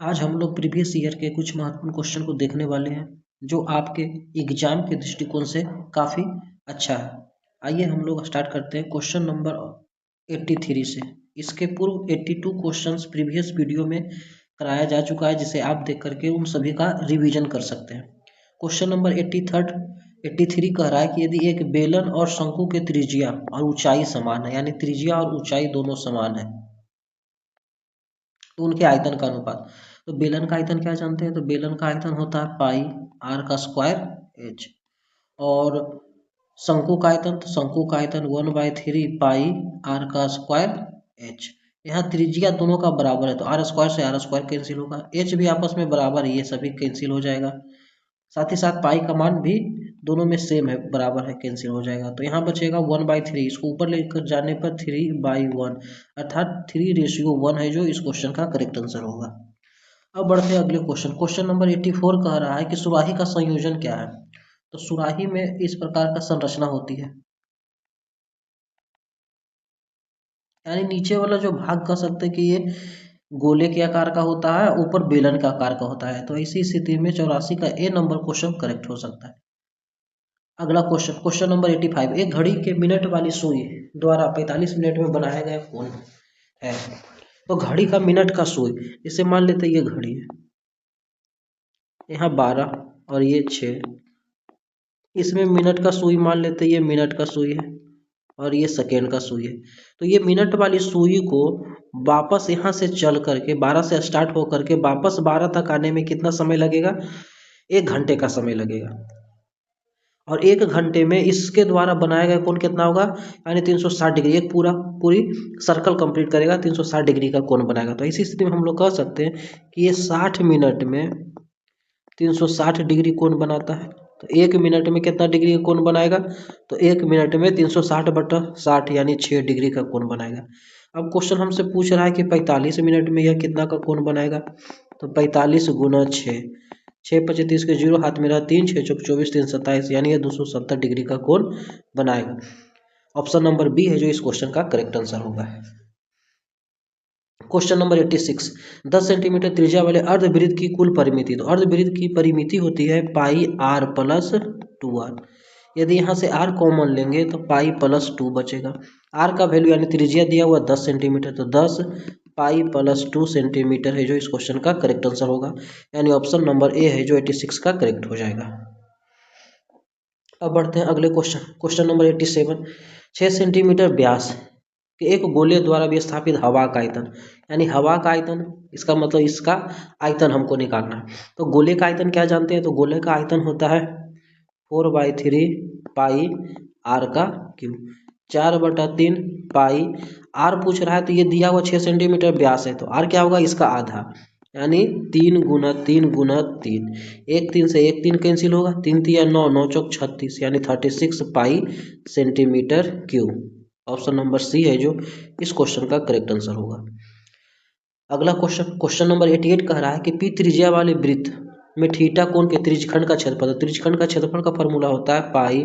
आज हम लोग प्रीवियस ईयर के कुछ महत्वपूर्ण क्वेश्चन को देखने वाले हैं जो आपके एग्जाम के दृष्टिकोण से काफ़ी अच्छा है। आइए हम लोग स्टार्ट करते हैं क्वेश्चन नंबर 83 से। इसके पूर्व 82 क्वेश्चंस प्रीवियस वीडियो में कराया जा चुका है, जिसे आप देख करके उन सभी का रिवीजन कर सकते हैं। क्वेश्चन नंबर 83 कह रहा है कि यदि एक बेलन और शंकु के त्रिज्या और ऊंचाई समान है, यानी त्रिज्या और ऊंचाई दोनों समान है, तो उनके आयतन का अनुपात। तो बेलन का आयतन क्या जानते हैं? तो बेलन का आयतन होता है पाई आर का स्क्वायर एच। और शंकु का आयतन, तो शंकु का आयतन 1/3 पाई आर का स्क्वायर एच। यहाँ त्रिज्या दोनों का बराबर है, तो आर स्क्वायर से आर स्क्वायर कैंसिल होगा, एच भी आपस में बराबर है, ये सभी कैंसिल हो जाएगा। साथ ही साथ पाई का मान भी दोनों में सेम है, बराबर है, कैंसिल हो जाएगा। तो यहाँ बचेगा 1/3, इसको ऊपर लेकर जाने पर 3/1, अर्थात 3:1 है, जो इस क्वेश्चन का करेक्ट आंसर होगा। अब बढ़ते हैं अगले क्वेश्चन। क्वेश्चन नंबर 84 कह रहा है कि सुराही का संयोजन क्या है। तो सुराही में इस प्रकार का संरचना होती है, यानी नीचे वाला जो भाग कह सकते हैं कि ये गोले के आकार का होता है, ऊपर बेलन का आकार का होता है। तो ऐसी स्थिति में 84 का ए नंबर क्वेश्चन करेक्ट हो सकता है। अगला क्वेश्चन, क्वेश्चन नंबर 85, एक घड़ी के मिनट वाली सुई द्वारा 45 मिनट में बनाया गया कोण है। तो घड़ी का मिनट का सुई, इसे मान लेते हैं ये घड़ी है, यहाँ 12 और ये 6, इसमें मिनट का सुई मान लेते हैं, ये मिनट का सुई है और ये सेकेंड का सुई है। तो ये मिनट वाली सुई को वापस यहाँ से चल करके 12 से स्टार्ट हो करके वापस 12 तक आने में कितना समय लगेगा? 1 घंटे का समय लगेगा। और 1 घंटे में इसके द्वारा बनाया गया कोण कितना होगा? यानी 360 डिग्री, एक पूरी सर्कल कंप्लीट करेगा, 360 डिग्री का कोण बनाएगा। तो इसी स्थिति में हम लोग कह सकते हैं कि ये 60 मिनट में 360 डिग्री कोण बनाता है। तो 1 मिनट में कितना डिग्री का कोण बनाएगा? तो 1 मिनट में 360/60 यानी 6 डिग्री का कोण बनाएगा। अब क्वेश्चन हमसे पूछ रहा है कि 45 मिनट में यह कितना का कोण बनाएगा? तो 45 गुना 6, 6×25 के 0, हाथ में रहा 3, 6×4 = 24, 3 × 27, यानी यह 270 डिग्री का कोण बनाएगा। ऑप्शन नंबर बी है जो इस क्वेश्चन का करेक्ट आंसर होगा। क्वेश्चन नंबर 86, 10 सेंटीमीटर त्रिज्या वाले अर्धवृत्त की कुल परिमिति। तो अर्धवृत्त की परिमिति होती है पाई आर प्लस 2r। यदि यहाँ से r कॉमन लेंगे तो पाई प्लस 2 बचेगा। r का वैल्यू यानी त्रिज्या दिया हुआ 10 सेंटीमीटर, तो 10 पाई प्लस 2 सेंटीमीटर है जो इस क्वेश्चन का करेक्ट आंसर होगा, यानी ऑप्शन नंबर ए है जो 86 का करेक्ट हो जाएगा। अब बढ़ते हैं अगले क्वेश्चन, क्वेश्चन नंबर 87, 6 सेंटीमीटर व्यास के एक गोले द्वारा विस्थापित हवा का आयतन, यानी हवा का आयतन, इसका मतलब इसका आयतन हमको निकालना है। तो गोले का आयतन क्या जानते हैं? तो गोले का आयतन होता है 4/3 पाई आर का क्यूब, 4/3 पाई। आर पूछ रहा है तो ये दिया हुआ 6 सेंटीमीटर व्यास है, तो आर क्या होगा? इसका आधा, यानी 3 × 3 × 3, 1 3 से 1 3 कैंसिल होगा, 3 × 9, 9 × 36, यानी 36 pi centimetre cube. Option number C है जो इस क्वेश्चन का करेक्ट आंसर होगा। अगला क्वेश्चन, क्वेश्चन नंबर 88 कह रहा है कि पी त्रिज्या वाले वृत्त में थीटा कोण के त्रिज्यखंड का क्षेत्रफल। त्रिज्यखंड का क्षेत्रफल का फॉर्मूला होता है पाई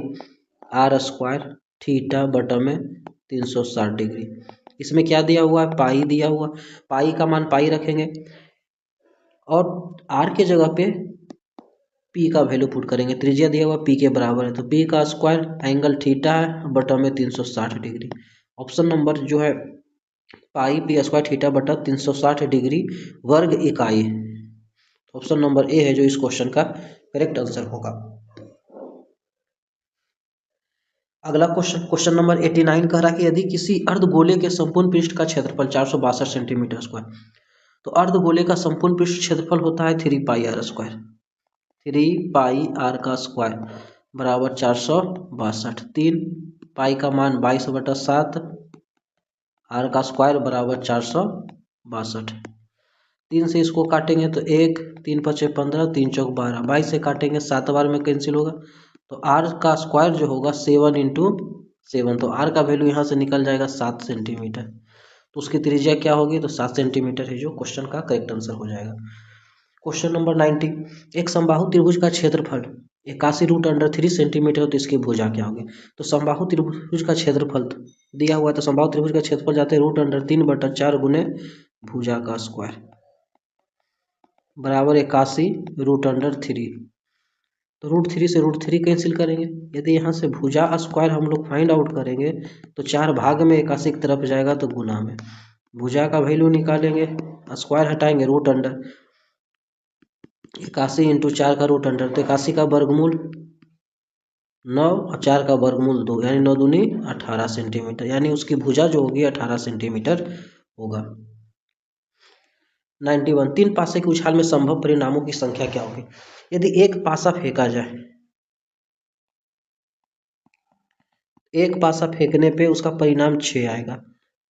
आर स्क्वायर थीटा बटा में 360 डिग्री। इसमें क्या दिया हुआ है? पाई दिया हुआ, पाई का मान पाई रखेंगे और आर के जगह पे पी का वैल्यू पुट करेंगे। त्रिज्या दिया हुआ पी के बराबर है, तो पी का स्क्वायर एंगल थीटा है बटा में 360 डिग्री। ऑप्शन नंबर जो है पाई पी स्क्वायर थीटा बटा 360 डिग्री वर्ग इकाई। ऑप्शन नंबर ए है जो इस क्वेश्चन का करेक्ट आंसर होगा। अगला क्वेश्चन, क्वेश्चन नंबर 89 कह रहा है कि यदि किसी अर्धगोले के संपूर्ण पृष्ठ का क्षेत्रफल 462 सेंटीमीटर स्क्वायर, तो अर्धगोले का संपूर्ण पृष्ठ क्षेत्रफल होता है 3 पाई आर स्क्वायर, 3 पाई आर का स्क्वायर बराबर 462। 3 पाई का मान 22/7, आर का स्क्वायर बराबर 462। 3 से इसको काटेंगे तो 1, 3 × 5 = 15, 3 × 4 = 12, 22 से काटेंगे 7 बार में कैंसिल होगा, तो आर का स्क्वायर जो होगा 7 × 7, तो आर का वैल्यू यहाँ से निकल जाएगा 7 सेंटीमीटर। तो उसकी त्रिज्या क्या होगी? तो 7 सेंटीमीटर है जो क्वेश्चन का करेक्ट आंसर हो जाएगा। क्वेश्चन नंबर 90, एक समबाहु त्रिभुज का क्षेत्रफल 81√3 सेंटीमीटर, तो इसकी भुजा क्या होगी? तो समबाहु त्रिभुज का क्षेत्रफल दिया हुआ है, तो समबाहु त्रिभुज का क्षेत्रफल जाते हैं √3/4 गुने भुजा का स्क्वायर। बराबर 81√3। तो √3 से √3 कैंसिल करेंगे। यदि यहाँ से भुजा स्क्वायर हम लोग फाइंड आउट करेंगे तो 4 भाग में 81 की तरफ जाएगा तो गुना में। भुजा का वैल्यू निकालेंगे, स्क्वायर हटाएंगे, √अंडर 81 इंटू 4 का √अंडर, तो 81 का वर्गमूल 9 और 4 का वर्गमूल 2, यानी 9 दूनी 18 सेंटीमीटर, यानी उसकी भुजा जो होगी 18 सेंटीमीटर होगा। 91 तीन पासे के उछाल में संभव परिणामों की संख्या क्या होगी। यदि एक पासा फेंका जाए, एक पासा फेंकने पे उसका परिणाम 6 आएगा।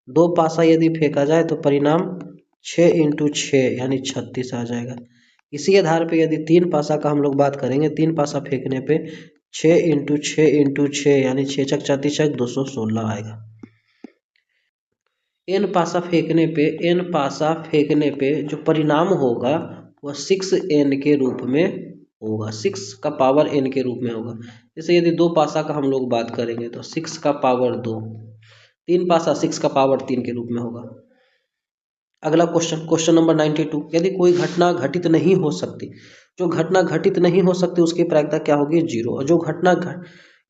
2 पासा यदि फेंका जाए तो परिणाम 6 इंटू 6 यानी 36 आ जाएगा। इसी आधार पे यदि 3 पासा का हम लोग बात करेंगे, 3 पासा फेंकने पे 6 इंटू 6 इंटू 6 यानी 6 छक 36 216 आएगा। n पासा फेंकने पे जो परिणाम होगा वह 6n के रूप में होगा, 6 का पावर n के रूप में होगा। जैसे यदि 2 पासा का हम लोग बात करेंगे तो 6 का पावर 2, 3 पासा 6 का पावर 3 के रूप में होगा। अगला क्वेश्चन नंबर 92, यदि कोई घटना घटित नहीं हो सकती, जो घटना घटित नहीं हो सकती उसकी प्रायिकता क्या होगी, 0। और जो घटना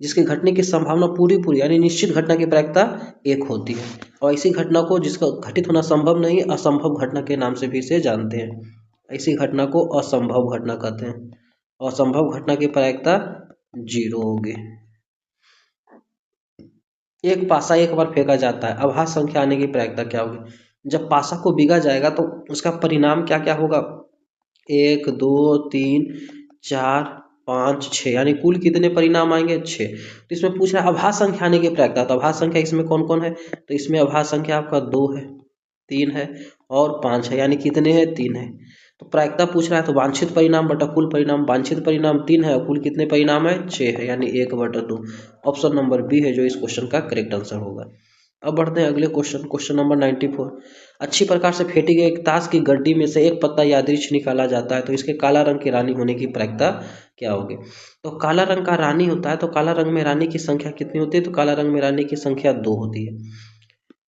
जिसके घटने की संभावना पूरी यानी निश्चित घटना की प्रायिकता 1 होती है। और ऐसी घटना को जिसका घटित होना संभव नहीं, असंभव घटना के नाम से भी इसे जानते हैं। ऐसी घटना को असंभव घटना कहते हैं। असंभव घटना की प्रायिकता 0 होगी। एक पासा एक बार फेंका जाता है, अभाज्य संख्या आने की प्रायिकता क्या होगी। जब पासा को बीगा जाएगा तो उसका परिणाम क्या क्या होगा, 1 2 3 4 5 6, यानी कुल कितने परिणाम आएंगे, 6। तो इसमें पूछ रहा है अभाज्य संख्या आने की प्रायिकता। तो अभाज्य संख्या इसमें कौन कौन है, तो इसमें अभाज्य संख्या आपका 2 है, 3 है और 5 है, यानी कितने हैं, 3 है। तो प्रायिकता पूछ रहा है तो वांछित परिणाम बटा कुल परिणाम, वांछित परिणाम 3 है और कुल कितने परिणाम है, 6 है, यानी 1/2। ऑप्शन नंबर बी है जो इस क्वेश्चन का करेक्ट आंसर होगा। अब बढ़ते हैं अगले क्वेश्चन नंबर 94। अच्छी प्रकार से फेंटी गई एक ताश की गड्डी में से एक पत्ता यादृच्छिक निकाला जाता है, तो इसके काला रंग की रानी होने की प्रायिकता क्या होगी। तो काला रंग का रानी होता है, तो काला रंग में रानी की संख्या कितनी होती है, तो काला रंग में रानी की संख्या 2 होती है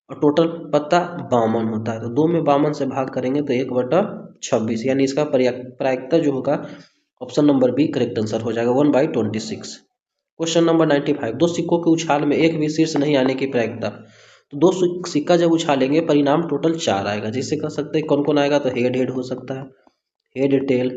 और टोटल पत्ता 52 होता है। तो 2 में 52 से भाग करेंगे तो 1/26, यानी इसका प्रायिकता जो होगा option number B correct answer हो जाएगा, 1/26। क्वेश्चन नंबर 95, 2 सिक्कों के उछाल में एक भी शीर्ष नहीं आने की प्रायिकता। तो 2 सिक्का जब उछालेंगे परिणाम टोटल 4 आएगा, जिससे कह सकते हैं कौन कौन आएगा, तो हेड हेड हो सकता है, हेड टेल,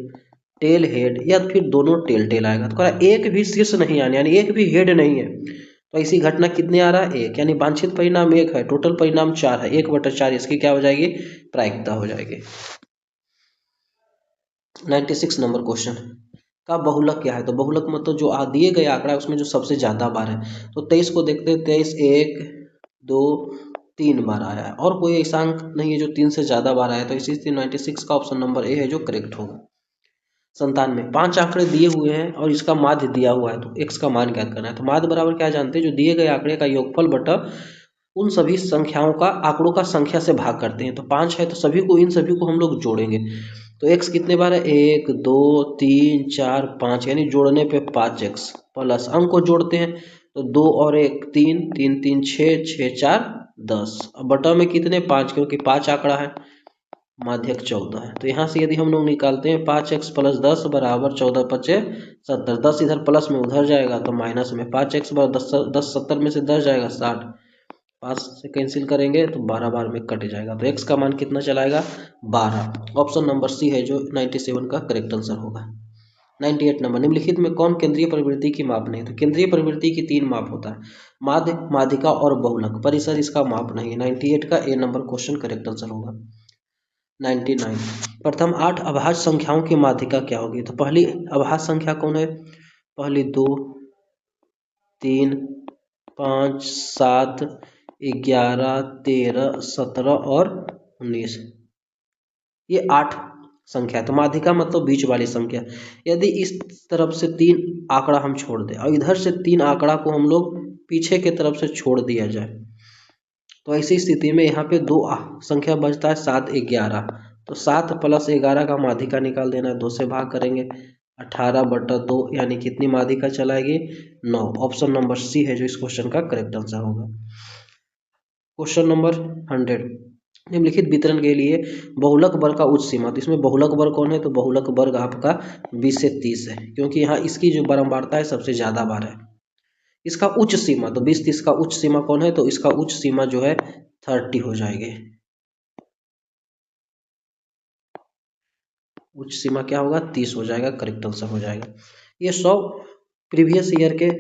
टेल हेड, या फिर दोनों टेल टेल आएगा। तो एक भी शीर्ष नहीं आने, यानी एक भी हेड नहीं है, तो ऐसी घटना कितने आ रहा है, 1, यानी वांछित परिणाम 1 है, टोटल परिणाम 4 है, 1/4 इसकी क्या हो जाएगी, प्रायिकता हो जाएगी। 96 नंबर क्वेश्चन का बहुलक क्या है। तो बहुलक मतलब जो दिए गए आंकड़ा है उसमें जो सबसे ज्यादा बार है। तो 23 को देखते हैं, 23 1 2 3 बार आया है और कोई ऐसा अंक नहीं है जो 3 से ज्यादा बार आया है, तो इसी 96 का ऑप्शन नंबर ए है जो करेक्ट होगा। 97 5 आंकड़े दिए हुए हैं और इसका माध्य दिया हुआ है, तो x का मान ज्ञात करना है। तो माध्य बराबर क्या जानते हैं, जो दिए गए आंकड़े का योगफल बटा उन सभी संख्याओं का आंकड़ों का संख्या से भाग करते हैं। तो 5 है तो सभी को, इन सभी को हम लोग जोड़ेंगे। तो x कितने बार है, 1 2 3 4 5, यानी जोड़ने पे 5x प्लस अंक को जोड़ते हैं तो 2 और 1 3 3 3 6 6 4 10। अब बटा में कितने, 5, क्योंकि 5 आंकड़ा है, माध्यक 14 है। तो यहाँ से यदि हम लोग निकालते हैं 5x + 10 बराबर 14 × 5 = 70। 10 इधर प्लस में उधर जाएगा तो माइनस में, 5x = 10 70 में से 10 जाएगा 60, 5 से कैंसिल करेंगे तो 12 बार में कट जाएगा। तो x का मान कितना चलाएगा, 12। ऑप्शन नंबर सी है जो 97 का करेक्ट आंसर होगा। 98 नंबर, निम्नलिखित में कौन केंद्रीय प्रवृत्ति की माप नहीं। तो केंद्रीय प्रवृत्ति की 3 माप होता है, माध्य, माध्यिका और बहुलक। परिसर इसका माप नहीं है। 98 का ए नंबर क्वेश्चन करेक्ट आंसर होगा। 99 प्रथम 8 अभाज्य संख्याओं की माध्यिका क्या होगी। तो पहली अभाज्य संख्या कौन है, पहली 2 3 5 7 11 13 17 और 19, ये 8 संख्या है। तो माध्यिका मतलब बीच वाली संख्या। यदि इस तरफ से 3 आंकड़ा हम छोड़ दें और इधर से 3 आंकड़ा को हम लोग पीछे के तरफ से छोड़ दिया जाए, तो ऐसी स्थिति में यहाँ पे 2 संख्या बचता है 7 11। तो 7 + 11 का माध्यिका निकाल देना है, 2 से भाग करेंगे 18/2, यानी कितनी माध्यिका चलाएगी, 9। ऑप्शन नंबर सी है जो इस क्वेश्चन का करेक्ट आंसर होगा। क्वेश्चन नंबर 100, निम्नलिखित वितरण के लिए बहुलक वर्ग का उच्च सीमा, तो इसमें बहुलक वर्ग कौन है, तो बहुलक वर्ग आपका 20 से 30 है, क्योंकि यहाँ इसकी जो बारंबारता है सबसे ज़्यादा बार है। इसका उच्च सीमा, तो 20-30 का उच्च सीमा कौन है, तो इसका उच्च सीमा जो है 30 हो जाएगी। उच्च सीमा क्या होगा, 30 हो जाएगा, करेक्ट आंसर हो जाएगा। ये 100 प्रीवियस ईयर के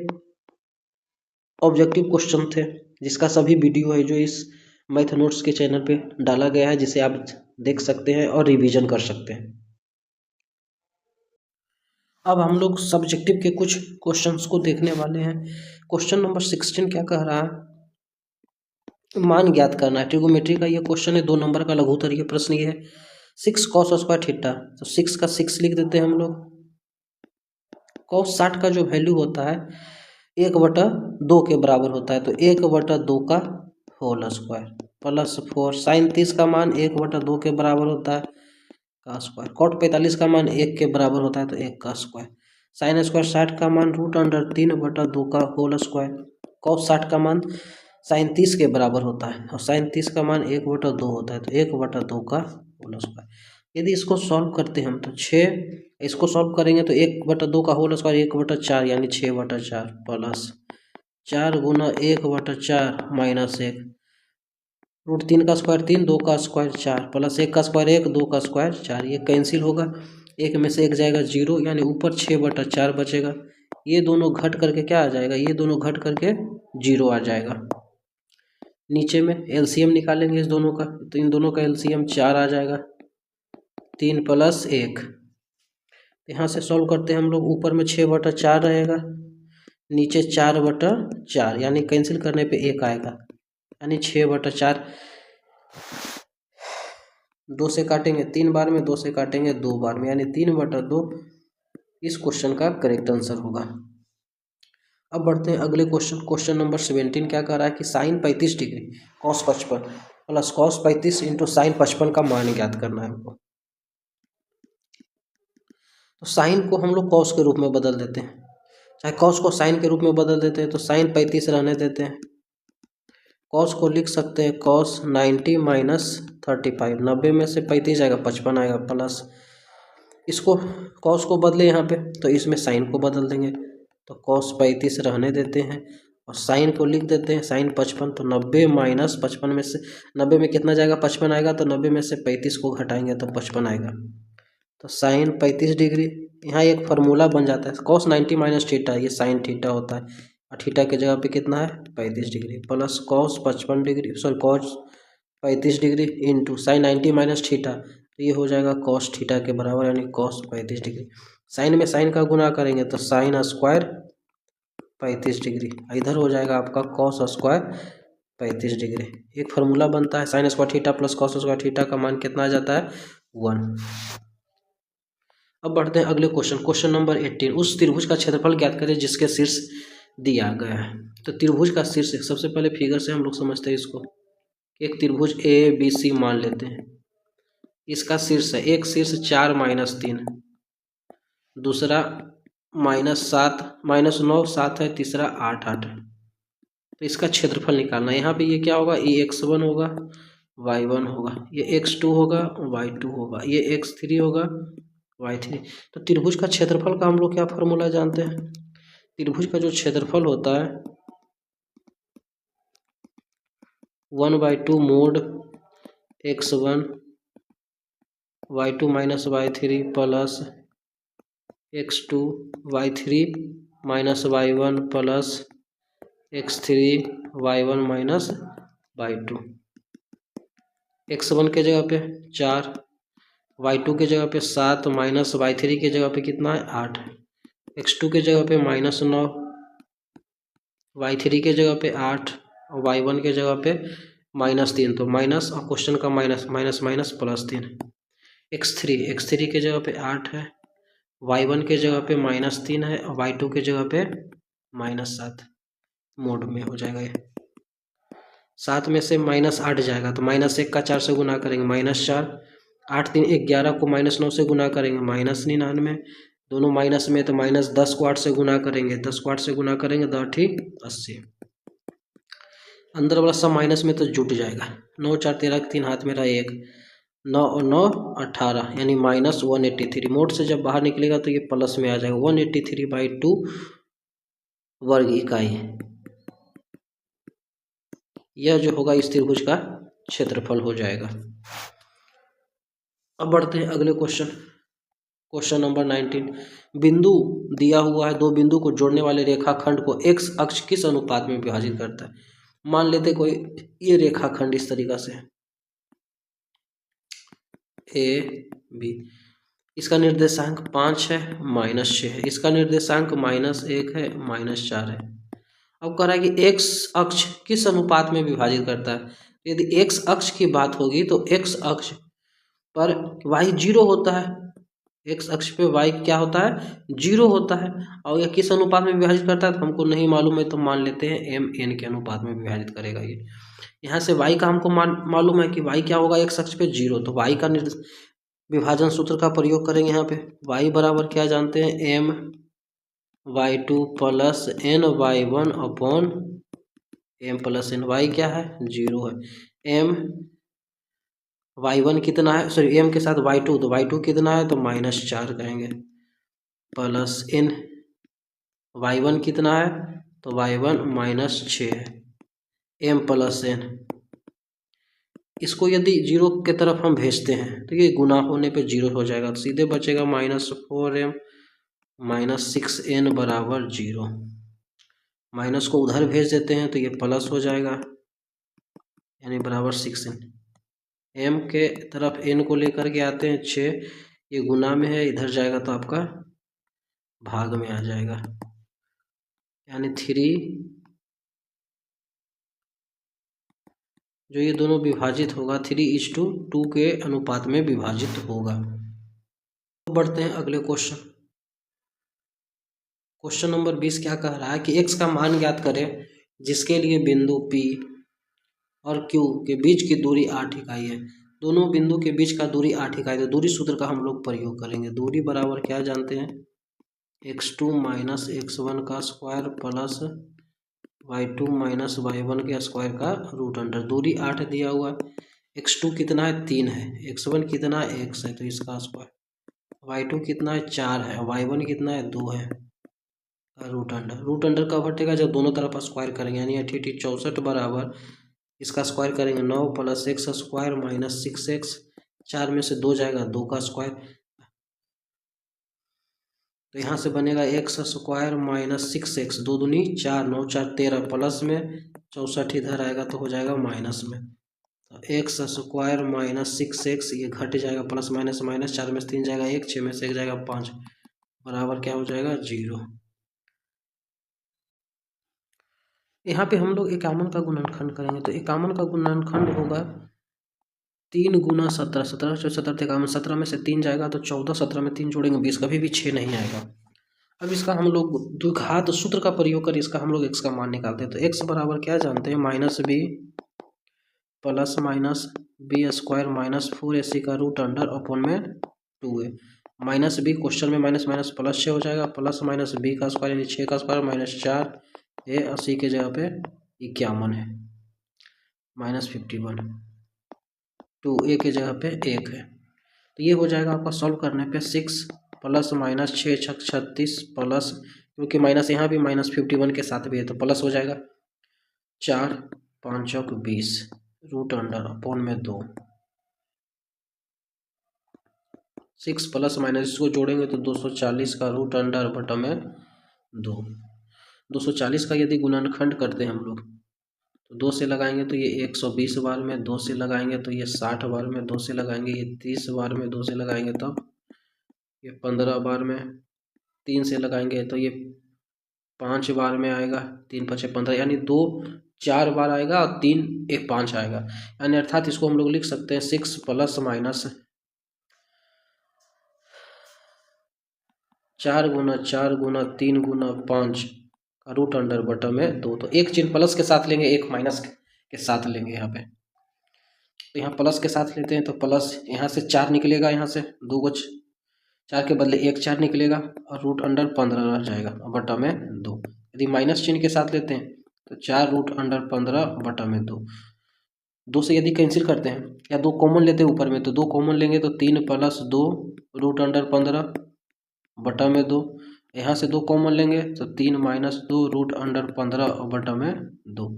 ऑब्जेक्टिव क्वेश्चन थे, जिसका सभी वीडियो है जो इस मैथ नोट्स के चैनल पे डाला गया है, जिसे आप देख सकते हैं और रिवीजन कर सकते हैं। अब हम लोग सब्जेक्टिव के कुछ क्वेश्चंस को देखने वाले हैं। क्वेश्चन नंबर 16 क्या कह रहा है, मान ज्ञात करना है। ट्रिगोमेट्री का ये क्वेश्चन है, 2 नंबर का लघु उत्तरीय प्रश्न ये है। 6 cos स्क्वायर थीटा, तो 6 का 6 लिख देते हैं हम लोग। cos 60 का जो वैल्यू होता है 1/2 के बराबर होता है, तो 1/2 का होल स्क्वायर प्लस 4 साइन 30 का मान 1/2 के बराबर होता है का स्क्वायर, कॉट 45 का मान 1 के बराबर होता है, तो 1 का स्क्वायर, साइन स्क्वायर 60 का मान √3/2 का होल स्क्वायर, कॉस 60 का मान साइन 30 के बराबर होता है और साइन 30 का मान 1/2 होता है, तो 1/2 का होल स्क्वायर। यदि इसको सॉल्व करते हैं हम, तो 6 इसको सॉल्व करेंगे तो 1/2 का होल स्क्वायर 1/4 यानी 6/4 प्लस 4 गुना 1/4 माइनस 1, √3 का स्क्वायर 3, 2 का स्क्वायर 4 प्लस 1 का स्क्वायर 1, 2 का स्क्वायर 4, ये कैंसिल होगा, एक में से एक जाएगा 0, यानी ऊपर 6/4 बचेगा। ये दोनों घट करके क्या आ जाएगा, ये दोनों घट करके 0 आ जाएगा। नीचे में एलसीएम निकालेंगे इस दोनों का, तो इन दोनों का एलसीएम 4 आ जाएगा, 3 + 1। यहाँ से सॉल्व करते हैं हम लोग, ऊपर में 6/4 रहेगा, नीचे 4/4, यानी कैंसिल करने पे 1 आएगा, यानी 6/4 2 से काटेंगे 3 बार में, 2 से काटेंगे 2 बार में, यानी 3/2 इस क्वेश्चन का करेक्ट आंसर होगा। अब बढ़ते हैं अगले क्वेश्चन। क्वेश्चन नंबर 17 क्या कह रहा है कि sine 35 degree cos 55 plus cos 35 into sine 55 का मान ज्ञात करना है हमको। तो साइन को हम लोग cos के रूप में बदल देते हैं, चाहे cos को साइन के रूप में बदल देते हैं, तो साइन 35 रहने देते हैं। cos को लिख सकते हैं cos 90 - 35, 90 में से 35 आएगा 55 आएगा, प्लस इसको cos को बदले यहाँ पे, तो इसमें साइन को बदल देंगे, तो cos 35 रहने देते हैं और साइन को लिख देते हैं साइन 55, तो 90 - 55 में से 90 में कितना जाएगा, 55 आएगा, तो 90 में से 35 को घटाएंगे तो 55 आएगा, तो साइन 35 डिग्री। यहाँ एक फार्मूला बन जाता है, cos 90 - थीटा, ये साइन थीटा होता है और थीटा के जगह पे कितना है 35 degree, plus cos 55 degree cos 35 degree into sine 90 - theta, तो ये हो जाएगा cos थीटा के बराबर, यानी cos 35 डिग्री। साइन में साइन का गुना करेंगे तो साइन स्क्वायर 35 डिग्री, इधर हो जाएगा आपका cos स्क्वायर 35 डिग्री। एक फार्मूला बनता है sine square theta plus cos square theta का मान कितना आ जाता है 1। अब बढ़ते हैं अगले क्वेश्चन। क्वेश्चन नंबर 18, उस त्रिभुज का क्षेत्रफल ज्ञात करें जिसके शीर्ष दिया गया है। तो त्रिभुज का शीर्ष, सबसे पहले फिगर से हम लोग समझते हैं इसको। एक त्रिभुज ABC मान लेते हैं, इसका शीर्ष है, एक शीर्ष 4 - 3, दूसरा -7 -9 7 है, तीसरा 8 8 है। तो इसका क्षेत्रफल निकालना है। यहाँ पे ये क्या होगा, ये x1 होगा, y1 होगा, ये x2 होगा, y2 होगा, ये x3 होगा, y3। तो त्रिभुज का क्षेत्रफल का हम लोग क्या फॉर्मूला जानते हैं, त्रिभुज का जो क्षेत्रफल होता है 1/2 mode x1 y2 - y3 plus x2 y3 - y1 plus x3 y1 - y2। x1 के जगह पे 4, y2 के जगह पे 7 माइनस y3 के जगह पे कितना है 8, x2 के जगह पे -9, y3 के जगह पे 8 और y1 के जगह पे -3, तो माइनस और क्वेश्चन का माइनस माइनस माइनस +3। x3 के जगह पे 8 है, y1 के जगह पे -3 है और y2 के जगह पे -7 मोड में हो जाएगा। ये 7 में से -8 जाएगा, तो -1 का 4 से गुना करेंगे -4, 8 3 11 को -9 से गुना करेंगे -99, दोनों माइनस में, तो -10 को 8 से गुना करेंगे, 10 को 8 से गुना करेंगे 10 × 8 = 80। अंदर वाला सब माइनस में तो जुट जाएगा। 9 4 13 3 हाथ में रहा 1, 9 और 9 18 यानी -183। मोड से जब बाहर निकलेगा तो ये प्लस में आ जाएगा। 183/2 वर्ग इकाई, यह जो होगा इस त्रिभुज का क्षेत्रफल हो जाएगा। अब बढ़ते हैं अगले क्वेश्चन नंबर 19। बिंदु दिया हुआ है, दो बिंदु को जोड़ने वाले रेखाखंड को x अक्ष किस अनुपात में विभाजित करता है। मान लेते कोई ये रेखाखंड इस तरीका से ए बी, इसका निर्देशांक 5 है -6 है, इसका निर्देशांक -1 है -4 है। अब कह रहा है कि x अक्ष किस अनुपात में विभाजित करता है। यदि x अक्ष की बात होगी तो x अक्ष पर y 0 होता है, x अक्ष पे y क्या होता है 0 होता है। और यह किस अनुपात में विभाजित करता है तो हमको नहीं मालूम है, तो मान लेते हैं mn के अनुपात में विभाजित करेगा ये। यहाँ से y का हमको मालूम है कि y क्या होगा x अक्ष पे 0, तो y का विभाजन सूत्र का प्रयोग करेंगे। यहाँ पे y बराबर क्या जानते हैं my2 plus ny1 upon m plus n। y क्या है 0 है। y1 कितना है, सॉरी m के साथ y2, तो y2 कितना है तो -4 कहेंगे, प्लस n y1 कितना है तो y1 -6 है, m प्लस n। इसको यदि 0 के तरफ हम भेजते हैं तो ये गुना होने पे 0 हो जाएगा, तो सीधे बचेगा -4m -6n बराबर 0। माइनस को उधर भेज देते हैं तो ये प्लस हो जाएगा यानी बराबर 6n। m के तरफ n को लेकर के आते हैं 6, ये गुना में है, इधर जाएगा तो आपका भाग में आ जाएगा, यानी 3 जो ये दोनों विभाजित होगा 3:2 के अनुपात में विभाजित होगा। बढ़ते हैं अगले क्वेश्चन नंबर 20। क्या कह रहा है कि x का मान ज्ञात करें जिसके लिए बिंदु P और Q के बीच की दूरी 8 इकाई है। दोनों बिंदु के बीच का दूरी 8 इकाई, तो दूरी सूत्र का हम लोग प्रयोग करेंगे। दूरी बराबर क्या जानते हैं x2 माइनस x1 का square plus y2 minus y1 के स्क्वायर का रूट अंडर। दूरी 8 दिया हुआ है, x2 कितना है 3 है, x1 कितना है x है तो इसका स्क्वायर, y2 कितना है 4 है, y1 कितना है 2 है, रूट अंडर कब हटेगा जब दोनों तरफ स्क्वायर करेंगे, यानी 64 बराबर इसका स्क्वायर करेंगे 9 plus x square minus 6x, 4 में से 2 जाएगा 2 का स्क्वायर, तो यहाँ से बनेगा x स्क्वायर माइनस 6x, 2 दूनी 4, 9 4 13 प्लस में 64 इधर आएगा तो हो जाएगा माइनस में, तो x स्क्वायर माइनस 6x ये घट जाएगा प्लस माइनस माइनस, 4 में से 3 जाएगा 1, 6 में से 1 जाएगा 5 बराबर क्या हो जाएगा 0। यहाँ पे हम लोग 51 का गुणनखंड करेंगे, तो 51 का गुणनखंड होगा 3 गुना 17, 17 17 51, 17 में से 3 जाएगा तो 14, 17 में 3 जोड़ेंगे 20, कभी भी 6 नहीं आएगा। अब इसका हम लोग द्विघात सूत्र का प्रयोग कर इसका हम लोग x का मान निकालते हैं, तो x बराबर क्या जानते हैं -b plus minus B square minus 4ac का रूट अंडर अपॉन में 2a, माइनस बी क्वेश्चन में माइनस माइनस प्लस 6 हो जाएगा, प्लस माइनस बी का स्क्वायर यानी 6 का स्क्वायर माइनस 4, ये 80 के जगह पे 51 है, -51, 2a के जगह पे 1 है, तो ये हो जाएगा आपका सॉल्व करने पे 6 प्लस माइनस 6 छक 36 प्लस, क्योंकि माइनस यहाँ भी -51 के साथ भी है तो प्लस हो जाएगा 4 5 चौक 20 रूट अंडर अपॉन में 2, 6 प्लस माइनस इसको जोड़ेंगे तो 240 का रूट अंडर बटा में 2, 240 का यदि गुणनखंड करते हैं हम लोग तो 2 से लगाएंगे तो ये 120 बार में, 2 से लगाएंगे तो ये 60 बार में, 2 से लगाएंगे ये 30 बार में, 2 से लगाएंगे तब ये 15 बार में, 3 से लगाएंगे तो ये 5 बार में आएगा, 3 5 15 यानी 2 4 बार आएगा और 3 1 5 आएगा, यानी अर्थात इसको हम लोग लिख सकते हैं 6 प्लस माइनस 4 गुना 4 गुना 3 गुना 5 का रूट अंडर बटा में 2, तो एक चिन्ह प्लस के साथ लेंगे एक माइनस के साथ लेंगे यहाँ पे, तो यहाँ प्लस के साथ लेते हैं तो प्लस यहाँ से 4 निकलेगा, यहाँ से 2 को 4 के बदले 1 4 निकलेगा और रूट अंडर 15 रह जाएगा बटा में 2। यदि माइनस चिन्ह के साथ लेते हैं तो 4√अंडर 15/2। 2 से यदि कैंसिल करते हैं या 2 कॉमन लेते हैं ऊपर में, तो 2 कॉमन लेंगे तो 3 + 2 √अंडर 15/2। यहाँ से 2 कॉमन लेंगे तो 3 - 2 √अंडर 15/2।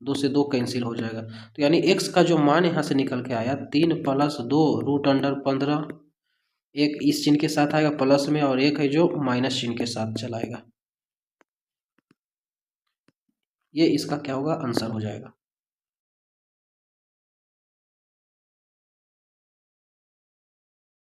2 से 2 कैंसिल हो जाएगा। तो यानी x का जो मान यहाँ से निकल के आया 3 + 2 √अंडर 15। एक इस चिन्ह के साथ आएगा प्लस में, और एक है जो माइनस चिन्ह के साथ चलाएगा। ये इसका क्या होगा, आंसर हो जाएगा।